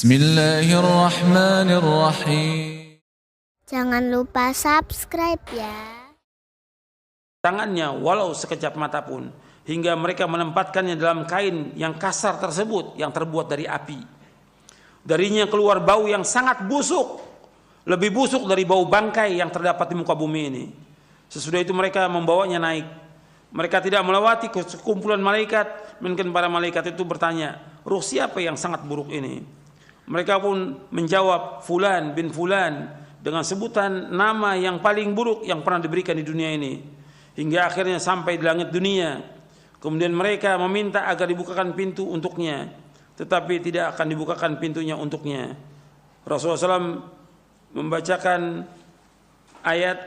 Bismillahirrahmanirrahim. Jangan lupa subscribe ya. Tangannya walau sekejap mata pun, hingga mereka menempatkannya dalam kain yang kasar tersebut yang terbuat dari api. Darinya keluar bau yang sangat busuk, lebih busuk dari bau bangkai yang terdapat di muka bumi ini. Sesudah itu mereka membawanya naik. Mereka tidak melewati sekumpulan malaikat, melainkan para malaikat itu bertanya, ruh siapa yang sangat buruk ini? Mereka pun menjawab, Fulan bin Fulan, dengan sebutan nama yang paling buruk yang pernah diberikan di dunia ini. Hingga akhirnya sampai di langit dunia. Kemudian mereka meminta agar dibukakan pintu untuknya, tetapi tidak akan dibukakan pintunya untuknya. Rasulullah SAW membacakan ayat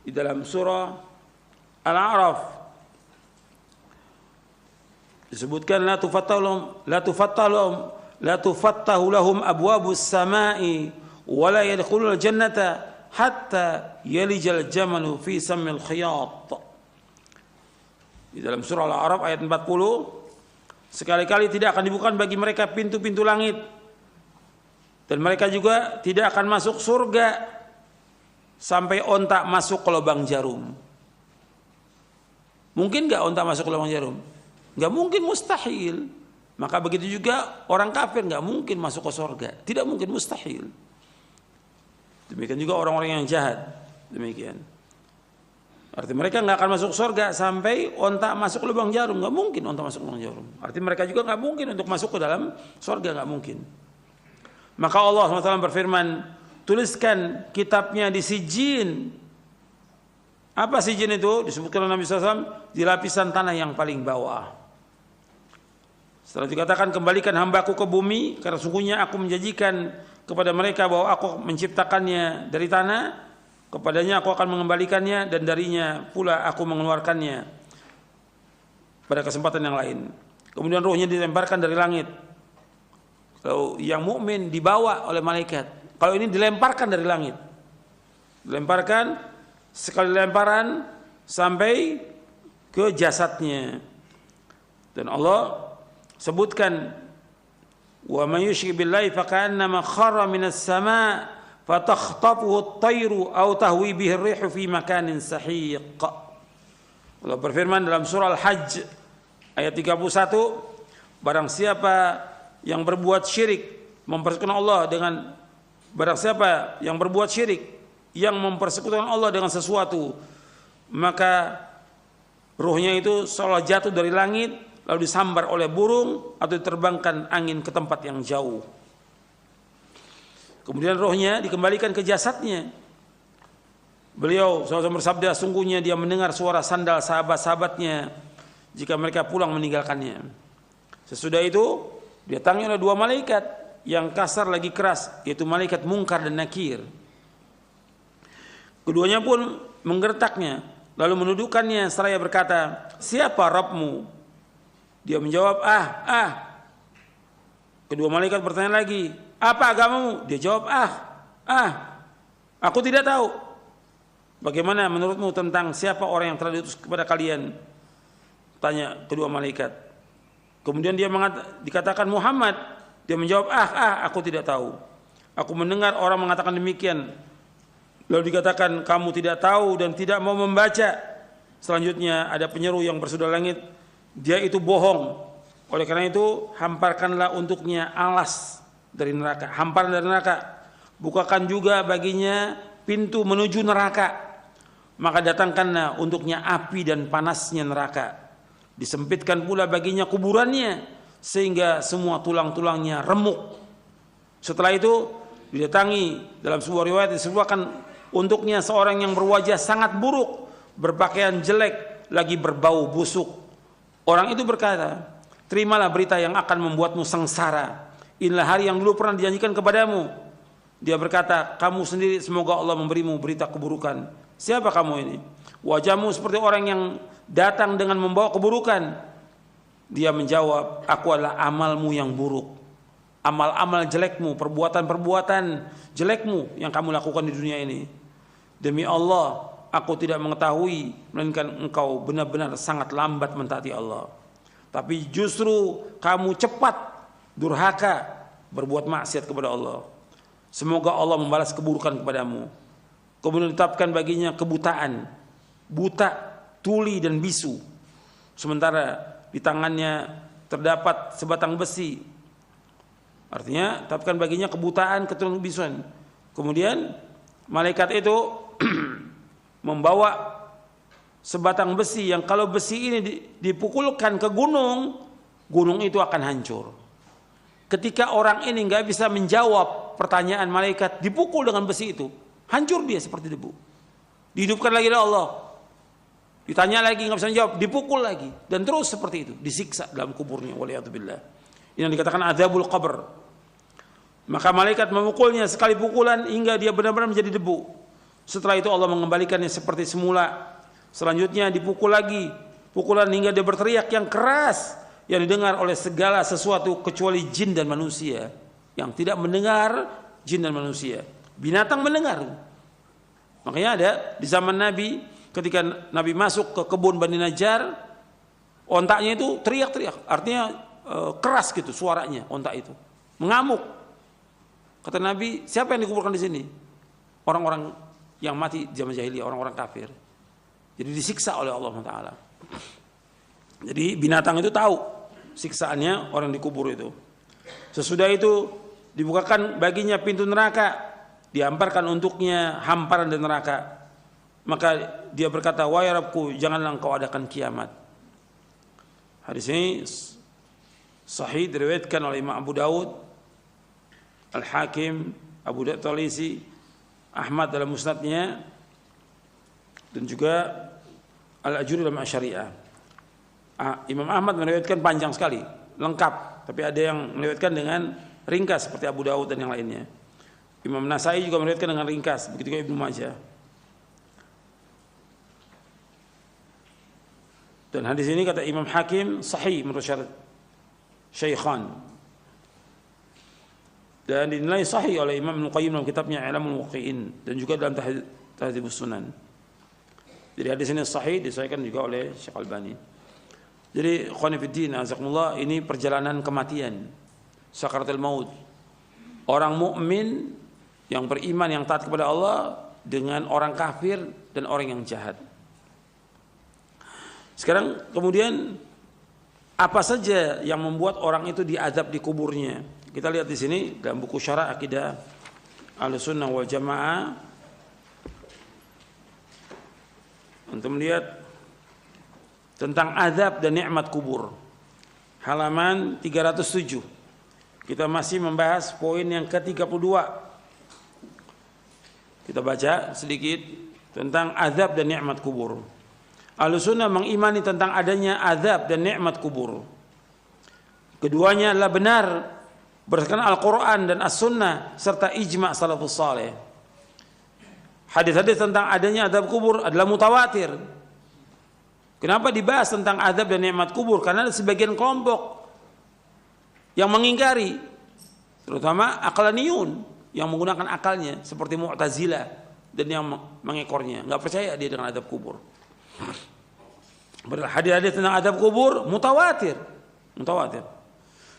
di dalam surah Al-A'raf. Disebutkan la tufattahu lahum abwabus samai wa la yadkhulul jannata hatta yalijal jamalu fi sammil khiyat. Di dalam surah Al-A'raf ayat 40, sekali-kali tidak akan dibuka bagi mereka pintu-pintu langit, dan mereka juga tidak akan masuk surga sampai onta masuk ke lubang jarum. Mungkin enggak onta masuk ke lubang jarum? Enggak mungkin, mustahil. Maka begitu juga orang kafir enggak mungkin masuk ke surga. Tidak mungkin, mustahil. Demikian juga orang-orang yang jahat. Demikian. Arti mereka enggak akan masuk surga sampai onta masuk ke lubang jarum. Enggak mungkin onta masuk ke lubang jarum. Arti mereka juga enggak mungkin untuk masuk ke dalam surga, enggak mungkin. Maka Allah SWT berfirman, tuliskan kitabnya di sijin. Apa sijin itu? Disebutkan oleh Nabi SAW, di lapisan tanah yang paling bawah. Setelah dikatakan, kembalikan hambaku ke bumi, karena sungguhnya aku menjanjikan kepada mereka bahwa aku menciptakannya dari tanah, kepadanya aku akan mengembalikannya, dan darinya pula aku mengeluarkannya pada kesempatan yang lain. Kemudian ruhnya dilemparkan dari langit. Kalau yang mukmin dibawa oleh malaikat, kalau ini dilemparkan dari langit. Dilemparkan, sekali lemparan sampai ke jasadnya. Dan Allah sebutkan, wa may yushrik billahi fakannama kharra minas sama' fatakhtafuhu at-tayru aw tahwi bihi ar-rihu fi makanin sahiq. Allah berfirman dalam surah Al-Hajj ayat 31, barang siapa yang berbuat syirik mempersekutukan Allah dengan barang siapa yang berbuat syirik yang mempersekutukan Allah dengan sesuatu, maka ruhnya itu seolah jatuh dari langit lalu disambar oleh burung atau diterbangkan angin ke tempat yang jauh. Kemudian rohnya dikembalikan ke jasadnya. Beliau SAW bersabda, sungguhnya dia mendengar suara sandal sahabat-sahabatnya jika mereka pulang meninggalkannya. Sesudah itu didatangi oleh dua malaikat yang kasar lagi keras, yaitu malaikat Munkar dan Nakir. Keduanya pun menggertaknya, lalu menuduhkannya seraya berkata, siapa Rabbmu? Dia menjawab, Kedua malaikat bertanya lagi, apa agamamu? Dia jawab, aku tidak tahu. Bagaimana menurutmu tentang siapa orang yang telah diutus kepada kalian? Tanya kedua malaikat. Kemudian dia dikatakan Muhammad. Dia menjawab, aku tidak tahu. Aku mendengar orang mengatakan demikian. Lalu dikatakan, kamu tidak tahu dan tidak mau membaca. Selanjutnya ada penyeru yang bersudah langit, dia itu bohong. Oleh karena itu, hamparkanlah untuknya alas dari neraka, hamparan dari neraka. Bukakan juga baginya pintu menuju neraka. Maka datangkanlah untuknya api dan panasnya neraka. Disempitkan pula baginya kuburannya, sehingga semua tulang-tulangnya remuk. Setelah itu didatangi, dalam sebuah riwayat disebutkan untuknya seorang yang berwajah sangat buruk, berpakaian jelek, lagi berbau busuk. Orang itu berkata, terimalah berita yang akan membuatmu sengsara. Inilah hari yang dulu pernah dijanjikan kepadamu. Dia berkata, kamu sendiri semoga Allah memberimu berita keburukan. Siapa kamu ini? Wajahmu seperti orang yang datang dengan membawa keburukan. Dia menjawab, aku adalah amalmu yang buruk. Amal-amal jelekmu, perbuatan-perbuatan jelekmu yang kamu lakukan di dunia ini. Demi Allah, aku tidak mengetahui, melainkan engkau benar-benar sangat lambat mentaati Allah. Tapi justru kamu cepat durhaka berbuat maksiat kepada Allah. Semoga Allah membalas keburukan kepadamu. Kemudian ditetapkan baginya kebutaan, buta, tuli dan bisu. Sementara di tangannya terdapat sebatang besi. Artinya tetapkan baginya kebutaan, keturunan bisuan. Kemudian malaikat itu membawa sebatang besi yang kalau besi ini dipukulkan ke gunung, gunung itu akan hancur. Ketika orang ini nggak bisa menjawab pertanyaan malaikat, dipukul dengan besi itu, hancur dia seperti debu. Dihidupkan lagi oleh Allah. Ditanya lagi nggak bisa menjawab, dipukul lagi dan terus seperti itu, disiksa dalam kuburnya. Waliyadzubillah. Ini yang dikatakan adzabul qabr. Maka malaikat memukulnya sekali pukulan hingga dia benar-benar menjadi debu. Setelah itu Allah mengembalikannya seperti semula. Selanjutnya dipukul lagi, pukulan hingga dia berteriak yang keras yang didengar oleh segala sesuatu kecuali jin dan manusia. Yang tidak mendengar jin dan manusia. Binatang mendengar. Makanya ada di zaman Nabi ketika Nabi masuk ke kebun Bani Najjar, ontaknya itu teriak-teriak, artinya keras gitu suaranya ontak itu, mengamuk. Kata Nabi, siapa yang dikuburkan di sini? Orang-orang yang mati zaman jahiliyah, orang-orang kafir. Jadi disiksa oleh Allah Taala. Jadi binatang itu tahu siksaannya orang dikubur itu. Sesudah itu dibukakan baginya pintu neraka, dihamparkan untuknya hamparan dari neraka. Maka dia berkata, wahai Rabbku, janganlah engkau adakan kiamat. Hadis ini sahih diriwayatkan oleh Imam Abu Daud, Al-Hakim, Abu Daud Talisi, Ahmad dalam musnadnya, dan juga Al-Ajuri dalam Asyariah. Imam Ahmad meriwayatkan panjang sekali, lengkap, tapi ada yang meriwayatkan dengan ringkas seperti Abu Daud dan yang lainnya. Imam Nasai juga meriwayatkan dengan ringkas, begitu juga Ibnu Majah. Dan hadis ini kata Imam Hakim sahih menurut syarat Syaikhan. Dan dinilai sahih oleh Imam Ibnu Qayyim dalam kitabnya I'lamul Muwaqqi'in dan juga dalam Tahdzibus Sunan. Jadi hadis ini sahih disahihkan juga oleh Syekh Albani. Jadi ikhwani fiddin azakumullah, ini perjalanan kematian, sakaratul maut. Orang mukmin yang beriman yang taat kepada Allah dengan orang kafir dan orang yang jahat. Sekarang kemudian apa saja yang membuat orang itu diazab di kuburnya? Kita lihat di sini dalam buku Syarah Aqidah Ahlussunnah wal Jamaah. Untuk melihat tentang azab dan nikmat kubur. Halaman 307. Kita masih membahas poin yang ke-32. Kita baca sedikit tentang azab dan nikmat kubur. Ahlussunnah mengimani tentang adanya azab dan nikmat kubur. Keduanya adalah benar berdasarkan Al-Quran dan As-Sunnah serta ijma' salafus saleh. Hadis-hadis tentang adanya azab kubur adalah mutawatir. Kenapa dibahas tentang azab dan nikmat kubur? Karena ada sebagian kelompok yang mengingkari, terutama aqlaniyun yang menggunakan akalnya seperti Mu'tazilah dan yang mengekornya, nggak percaya dia dengan azab kubur. Padahal hadis-hadis tentang azab kubur mutawatir.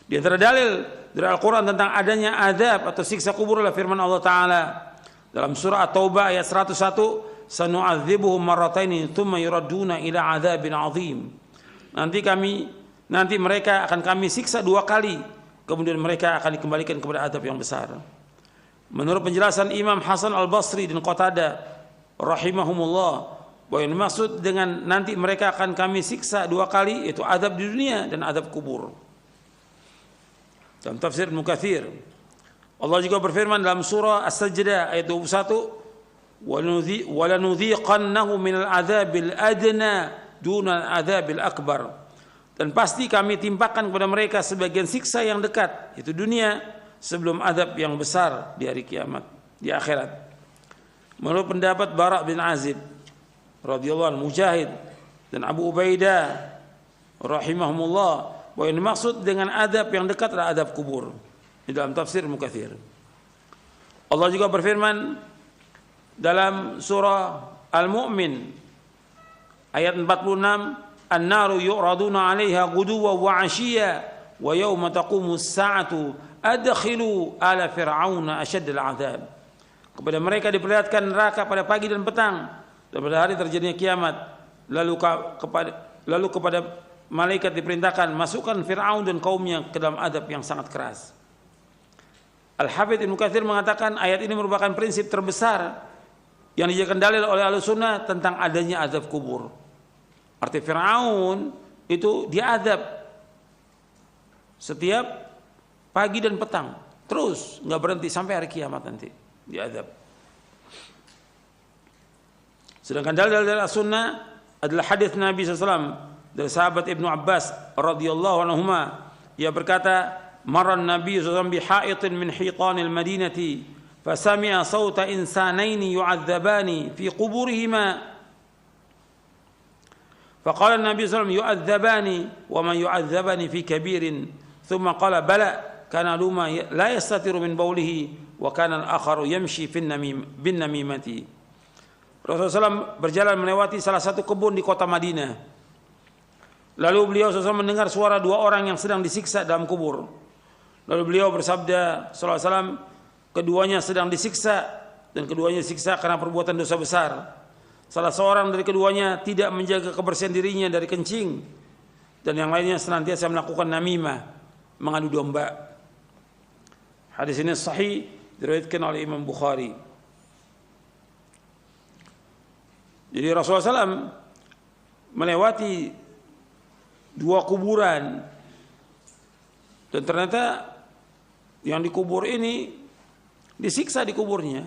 Di antara dalil dari Al-Quran tentang adanya azab atau siksa kubur adalah firman Allah Ta'ala dalam surah At-Taubah ayat 101, sanu'adzibuhum marrataini tsumma yuradduna ila adzabin 'adzim. Nanti mereka akan kami siksa 2 kali, kemudian mereka akan dikembalikan kepada azab yang besar. Menurut penjelasan Imam Hasan Al-Basri dan Qatadah rahimahumullah, bahwa yang dimaksud dengan nanti mereka akan kami siksa 2 kali itu azab di dunia dan azab kubur. Dalam tafsir Ibnu Katsir, Allah juga berfirman dalam surah As-Sajdah ayat 21, "Walanudhiqannahum minal adzabil adna dunal adzabil akbar." Dan pasti kami timpakan kepada mereka sebagian siksa yang dekat, itu dunia, sebelum azab yang besar di hari kiamat, di akhirat. Menurut pendapat Bara' bin Azib radhiyallahu anhu, Mujahid dan Abu Ubaidah rahimahumullah, bahwa yang dimaksud dengan adab yang dekat adalah adab kubur. Di dalam tafsir Ibnu Katsir. Allah juga berfirman dalam surah Al-Mu'min ayat 46, "An-naru yu'raduna 'alaiha ghuduwwan wa 'ashiyya wa yawma taqumus sa'atu adkhilu ala fir'auna asyaddal azab. Kepada mereka diperlihatkan neraka pada pagi dan petang dan pada hari terjadinya kiamat. Lalu kepada malaikat diperintahkan masukkan Fir'aun dan kaumnya ke dalam adab yang sangat keras. Al-Hafidz Ibnu Katsir mengatakan ayat ini merupakan prinsip terbesar yang dijadikan dalil oleh Ahlussunnah tentang adanya azab kubur. Arti Fir'aun itu diadab setiap pagi dan petang, terus nggak berhenti sampai hari kiamat nanti diadab. Sedangkan dalil dari As-Sunnah adalah hadis Nabi SAW dari sahabat Ibnu Abbas radhiyallahu anhuma, ia berkata, "Marran Nabi SAW bi ha'itin min hitanil Madinati, fasami'a sawta insanaini yu'adzabani fi quburihima." Faqala Nabi SAW, "Yu'adzabani wa man yu'adzabani fi kabirin." Thumma qala, "Bala, kana luma la yastatiru min bawlihi wa kana al-akharu yamshi bin namimati." Rasulullah SAW berjalan melewati salah satu kebun di kota Madinah. Lalu beliau SAW mendengar suara dua orang yang sedang disiksa dalam kubur. Lalu beliau bersabda sallallahu alaihi wasallam, keduanya sedang disiksa dan keduanya disiksa karena perbuatan dosa besar. Salah seorang dari keduanya tidak menjaga kebersihan dirinya dari kencing dan yang lainnya senantiasa melakukan namimah, mengadu domba. Hadis ini sahih diriwayatkan oleh Imam Bukhari. Jadi Rasulullah SAW melewati dua kuburan dan ternyata yang dikubur ini disiksa di kuburnya.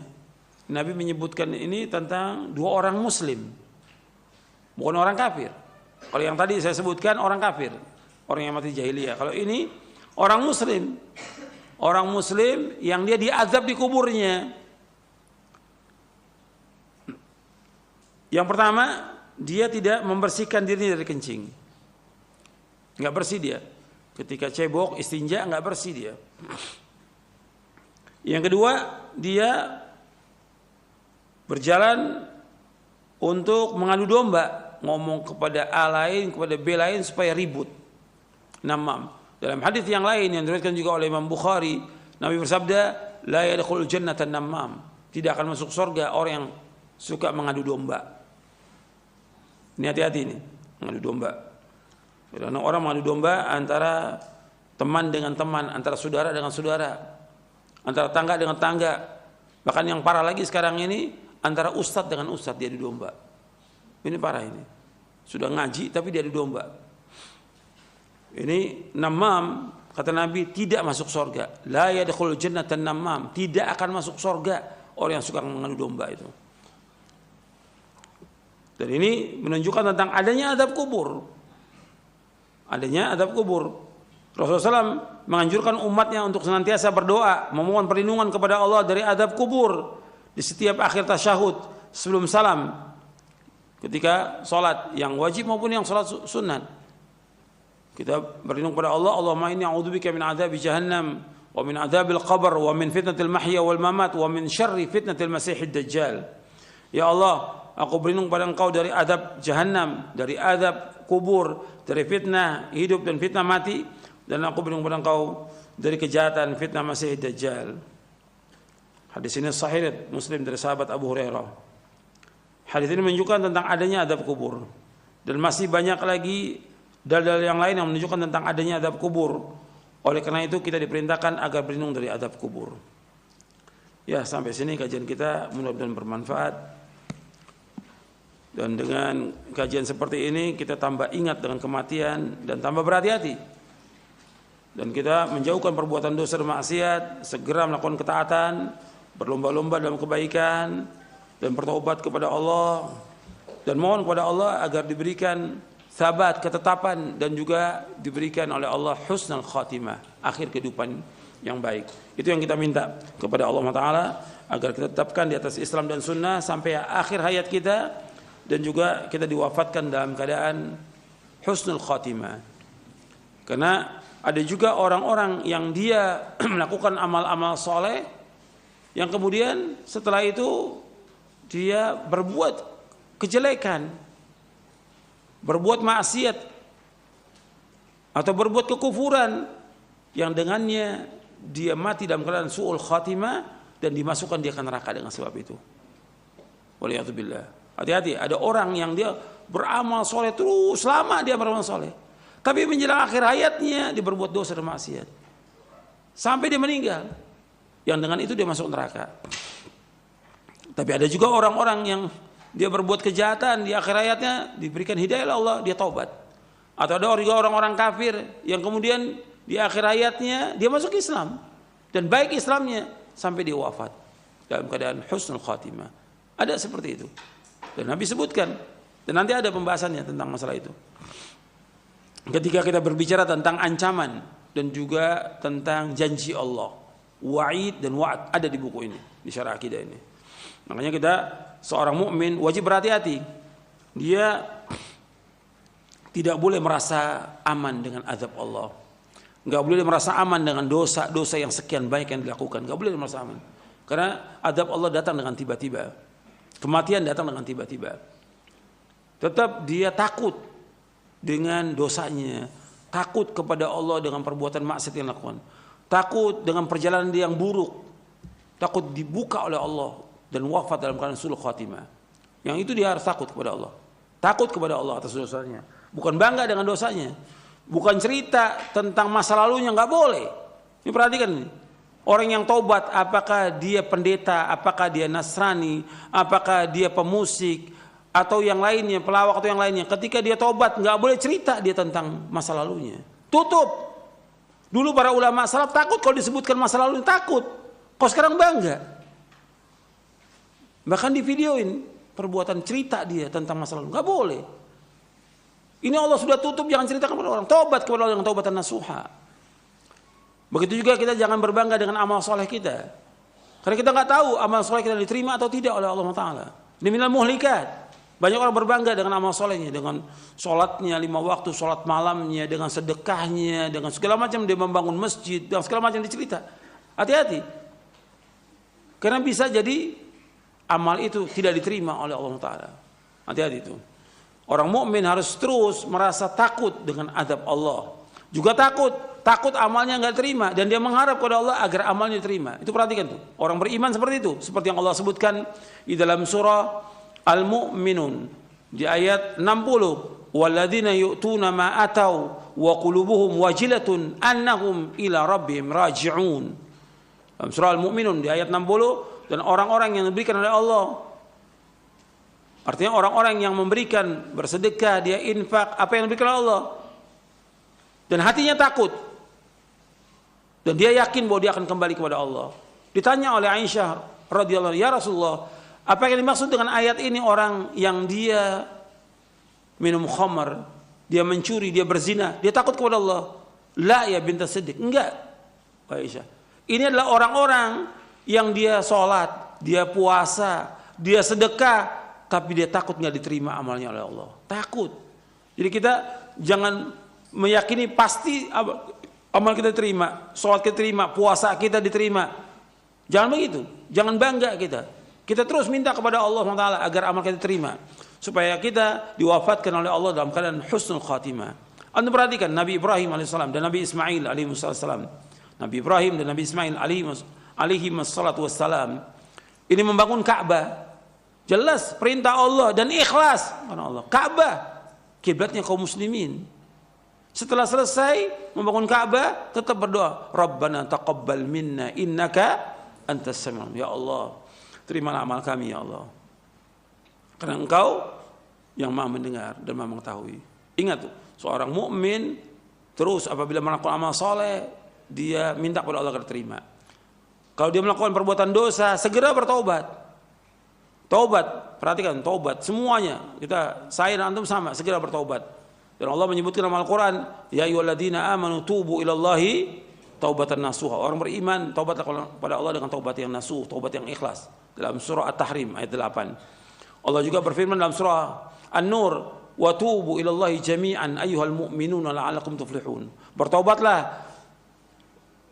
Nabi menyebutkan ini tentang dua orang muslim, bukan orang kafir. Kalau yang tadi saya sebutkan orang kafir, orang yang mati jahiliyah. Kalau ini orang muslim yang dia diazab di kuburnya. Yang pertama, dia tidak membersihkan dirinya dari kencing, nggak bersih dia. Ketika cebok, istinja, nggak bersih dia. Yang kedua, dia berjalan untuk mengadu domba, ngomong kepada A lain, kepada B lain supaya ribut. Namam. Dalam hadis yang lain yang diriwayatkan juga oleh Imam Bukhari, Nabi bersabda, "La yadkhulul jannata namam." Tidak akan masuk surga orang yang suka mengadu domba. Ini hati-hati nih, mengadu domba. Karena orang mengadu domba antara teman dengan teman, antara saudara dengan saudara, antara tangga dengan tangga. Bahkan yang parah lagi sekarang ini antara ustadz dengan ustadz dia adu domba. Ini parah ini. Sudah ngaji tapi dia adu domba. Ini namam, kata Nabi, tidak masuk surga. La yadkhulul jannata namam, tidak akan masuk surga orang yang suka mengadu domba itu. Dan ini menunjukkan tentang adanya azab kubur. Adanya azab kubur. Rasulullah SAW menganjurkan umatnya untuk senantiasa berdoa, memohon perlindungan kepada Allah dari azab kubur di setiap akhir tasyahud sebelum salam, ketika sholat yang wajib maupun yang sholat sunat. Kita berlindung kepada Allah, Allahumma inni a'udzubika min adzabi jahannam wa min adzabil qabr wa min fitnatil mahya wal mamat wa min syarri fitnatil masiihid dajjal. Ya Allah, aku berlindung pada Engkau dari azab jahannam, dari azab kubur, dari fitnah hidup dan fitnah mati, dan aku berlindung pada Engkau dari kejahatan fitnah Masiihid Dajjal. Hadis ini sahih Muslim dari sahabat Abu Hurairah. Hadis ini menunjukkan tentang adanya azab kubur, dan masih banyak lagi dalil yang lain yang menunjukkan tentang adanya azab kubur. Oleh karena itu kita diperintahkan agar berlindung dari azab kubur. Ya, sampai sini kajian kita, mudah-mudahan bermanfaat. Dan dengan kajian seperti ini kita tambah ingat dengan kematian dan tambah berhati-hati. Dan kita menjauhkan perbuatan dosa dan maksiat, segera melakukan ketaatan, berlomba-lomba dalam kebaikan, dan bertaubat kepada Allah, dan mohon kepada Allah agar diberikan sabat, ketetapan, dan juga diberikan oleh Allah husnul khatimah, akhir kehidupan yang baik. Itu yang kita minta kepada Allah Ta'ala, agar kita tetapkan di atas Islam dan Sunnah sampai akhir hayat kita, dan juga kita diwafatkan dalam keadaan husnul khatimah. Karena ada juga orang-orang yang dia melakukan amal-amal soleh, yang kemudian setelah itu dia berbuat kejelekan, berbuat maksiat, atau berbuat kekufuran, yang dengannya dia mati dalam keadaan su'ul khatimah dan dimasukkan dia ke neraka dengan sebab itu. Waliyadzubillah. Hati-hati, ada orang yang dia beramal soleh terus lama dia beramal soleh, tapi menjelang akhir hayatnya dia berbuat dosa dan maksiat sampai dia meninggal, yang dengan itu dia masuk neraka. Tapi ada juga orang-orang yang dia berbuat kejahatan di akhir hayatnya diberikan hidayah oleh Allah, dia taubat. Atau ada juga orang-orang kafir yang kemudian di akhir hayatnya dia masuk Islam dan baik Islamnya sampai dia wafat dalam keadaan husnul khatimah. Ada seperti itu. Dan Nabi sebutkan, dan nanti ada pembahasannya tentang masalah itu. Ketika kita berbicara tentang ancaman dan juga tentang janji Allah, wa'id dan wa'ad ada di buku ini, di Syarah Akidah ini. Makanya kita seorang mukmin wajib berhati-hati. Dia tidak boleh merasa aman dengan azab Allah. Enggak boleh merasa aman dengan dosa-dosa yang sekian baik yang dilakukan. Enggak boleh merasa aman. Karena azab Allah datang dengan tiba-tiba. Kematian datang dengan tiba-tiba. Tetap dia takut dengan dosanya, takut kepada Allah dengan perbuatan maksiat yang dilakukan, takut dengan perjalanan dia yang buruk, takut dibuka oleh Allah dan wafat dalam keadaan su'ul khatimah. Yang itu dia harus takut kepada Allah, takut kepada Allah atas dosanya, bukan bangga dengan dosanya, bukan cerita tentang masa lalunya, nggak boleh. Ini perhatikan nih. Orang yang taubat, apakah dia pendeta, apakah dia Nasrani, apakah dia pemusik, atau yang lainnya, pelawak atau yang lainnya. Ketika dia taubat, nggak boleh cerita dia tentang masa lalunya. Tutup. Dulu para ulama salaf takut kalau disebutkan masa lalunya, takut. Kok sekarang bangga? Bahkan di videoin perbuatan cerita dia tentang masa lalu. Nggak boleh. Ini Allah sudah tutup, jangan ceritakan kepada orang. Taubat kepada Allah dengan taubatan nasuha. Begitu juga kita jangan berbangga dengan amal soleh kita, karena kita nggak tahu amal soleh kita diterima atau tidak oleh Allah Taala. Ini minal muhlikat. Banyak orang berbangga dengan amal solehnya, dengan sholatnya 5 waktu, sholat malamnya, dengan sedekahnya, dengan segala macam dia membangun masjid, dengan segala macam dicerita. Hati-hati, karena bisa jadi amal itu tidak diterima oleh Allah Taala. Hati-hati itu. Orang mukmin harus terus merasa takut dengan azab Allah, juga takut amalnya nggak terima, dan dia mengharap kepada Allah agar amalnya diterima. Itu perhatikan tuh, orang beriman seperti itu, seperti yang Allah sebutkan di dalam surah Al-Mu'minun di ayat 60, walladzina yu'tuna ma atau wa qulubuhum wajilatun annahum ila rabbihim raji'un. Dalam surah Al-Mu'minun di ayat 60, dan orang-orang yang diberikan oleh Allah, artinya orang-orang yang memberikan, bersedekah, dia infak apa yang diberikan oleh Allah, dan hatinya takut, dan dia yakin bahwa dia akan kembali kepada Allah. Ditanya oleh Aisyah radhiyallahu anha, ya Rasulullah, apa yang dimaksud dengan ayat ini? Orang yang dia minum khamar, dia mencuri, dia berzina, dia takut kepada Allah. La ya binta Siddiq. Enggak, Aisyah. Ini adalah orang-orang yang dia sholat, dia puasa, dia sedekah, tapi dia takut nggak diterima amalnya oleh Allah. Takut. Jadi kita jangan meyakini pasti amal kita diterima, sholat kita diterima, puasa kita diterima. Jangan begitu. Jangan bangga kita. Kita terus minta kepada Allah SWT agar amal kita diterima, supaya kita diwafatkan oleh Allah dalam keadaan husnul khatimah. Anda perhatikan Nabi Ibrahim alaihissalam dan Nabi Ismail alaihissalam. Nabi Ibrahim dan Nabi Ismail alaihissalam ini membangun Ka'bah. Jelas perintah Allah dan ikhlas karena Allah. Ka'bah kiblatnya kaum muslimin. Setelah selesai membangun Ka'bah, tetap berdoa, Rabbana taqabbal minna innaka antas samiul. Ya Allah, terimalah amal kami ya Allah, karena Engkau yang Maha mendengar dan Maha mengetahui. Ingat tuh, seorang mukmin terus apabila melakukan amal soleh, dia minta kepada Allah agar terima. Kalau dia melakukan perbuatan dosa, segera bertaubat. Taubat, perhatikan, taubat semuanya. Saya dan antum sama, segera bertaubat. Dan Allah menyebutkan dalam Al-Quran, ya ayyuhalladzina amanu tubu ilallahi taubatan nasuha. Orang beriman taubatlah kepada Allah dengan taubat yang nasuh, taubat yang ikhlas. Dalam surah At-Tahrim ayat 8. Allah juga berfirman dalam surah An-Nur, wa tubu ilallahi jami'an ayyuhal mu'minuna la'allakum tuflihun. Bertaubatlah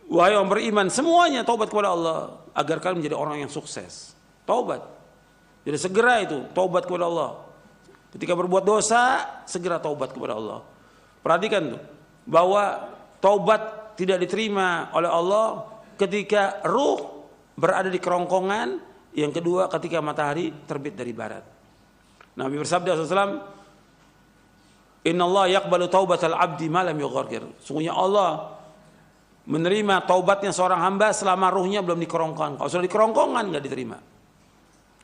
wahai orang beriman semuanya, taubat kepada Allah agar kalian menjadi orang yang sukses. Taubat. Jadi segera itu taubat kepada Allah. Ketika berbuat dosa, segera taubat kepada Allah. Perhatikan tuh, bahwa taubat tidak diterima oleh Allah ketika ruh berada di kerongkongan, yang kedua ketika matahari terbit dari barat. Nabi bersabda SAW, Inna Allah yaqbalu taubatal abdi ma lam yughargir. Sungguhnya Allah menerima taubatnya seorang hamba selama ruhnya belum di kerongkongan. Kalau sudah di kerongkongan nggak diterima.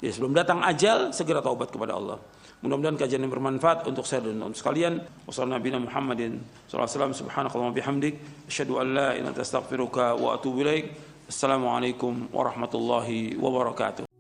Jadi sebelum datang ajal, segera taubat kepada Allah. Mudah-mudahan kajian yang bermanfaat untuk saya dan untuk sekalian. Wassalamualaikum Muhammadin sallallahu alaihi wasallam. Subhanakallahumma bihamdik, asyhadu an la ilaha illa anta astaghfiruka wa atubu ilaik. Assalamualaikum warahmatullahi wabarakatuh.